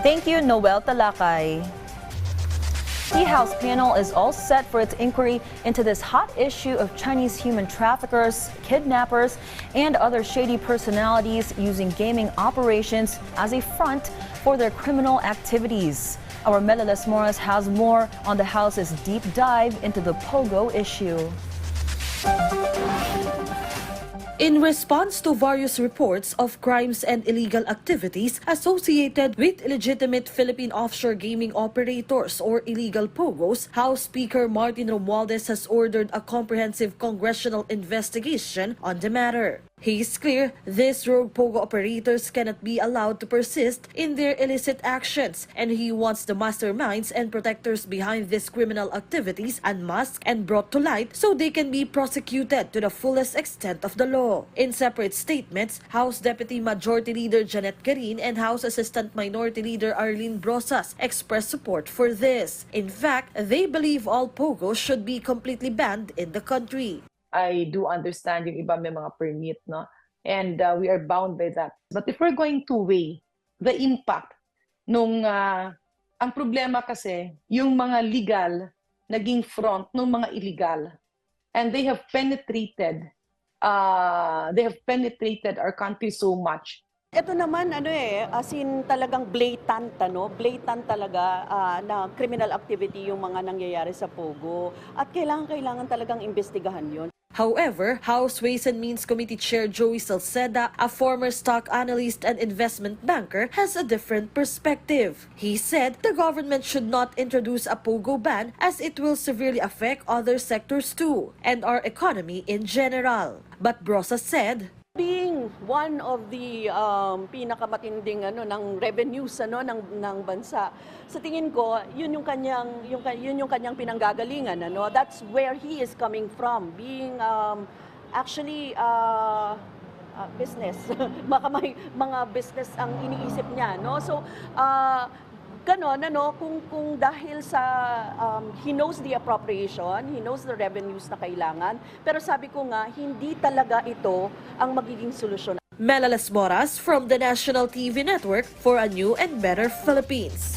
Thank you, Noel Talakay. The House panel is all set for its inquiry into this hot issue of Chinese human traffickers, kidnappers, and other shady personalities using gaming operations as a front for their criminal activities. Our Meliles Morales has more on the House's deep dive into the Pogo issue. In response to various reports of crimes and illegal activities associated with illegitimate Philippine offshore gaming operators or illegal POGOs, House Speaker Martin Romualdez has ordered a comprehensive congressional investigation on the matter. He is clear these rogue POGO operators cannot be allowed to persist in their illicit actions, and he wants the masterminds and protectors behind these criminal activities unmasked and brought to light so they can be prosecuted to the fullest extent of the law. In separate statements, House Deputy Majority Leader Janet Garin and House Assistant Minority Leader Arlene Brosas expressed support for this. In fact, they believe all POGOs should be completely banned in the country. I do understand yung iba may mga permit, no? And we are bound by that. But if we're going to weigh the impact nung ang problema kasi yung mga legal naging front ng mga illegal, and they have penetrated our country so much. Ito naman as in talagang blatant talaga na criminal activity yung mga nangyayari sa Pogo at kailangan talagang imbestigahan yun. However, House Ways and Means Committee Chair Joey Salceda, a former stock analyst and investment banker, has a different perspective. He said the government should not introduce a POGO ban as it will severely affect other sectors too and our economy in general. But Brosas said, Being one of the pinakamatinding ng revenues ng bansa, sa tingin ko yun yung kanyang pinanggagalingan, that's where he is coming from, being actually business. Baka may mga business ang iniisip niya, so ganon, kung dahil sa he knows the appropriation, he knows the revenues na kailangan, pero sabi ko nga, hindi talaga ito ang magiging solusyon. Meliles Morales from the National TV Network for a New and Better Philippines.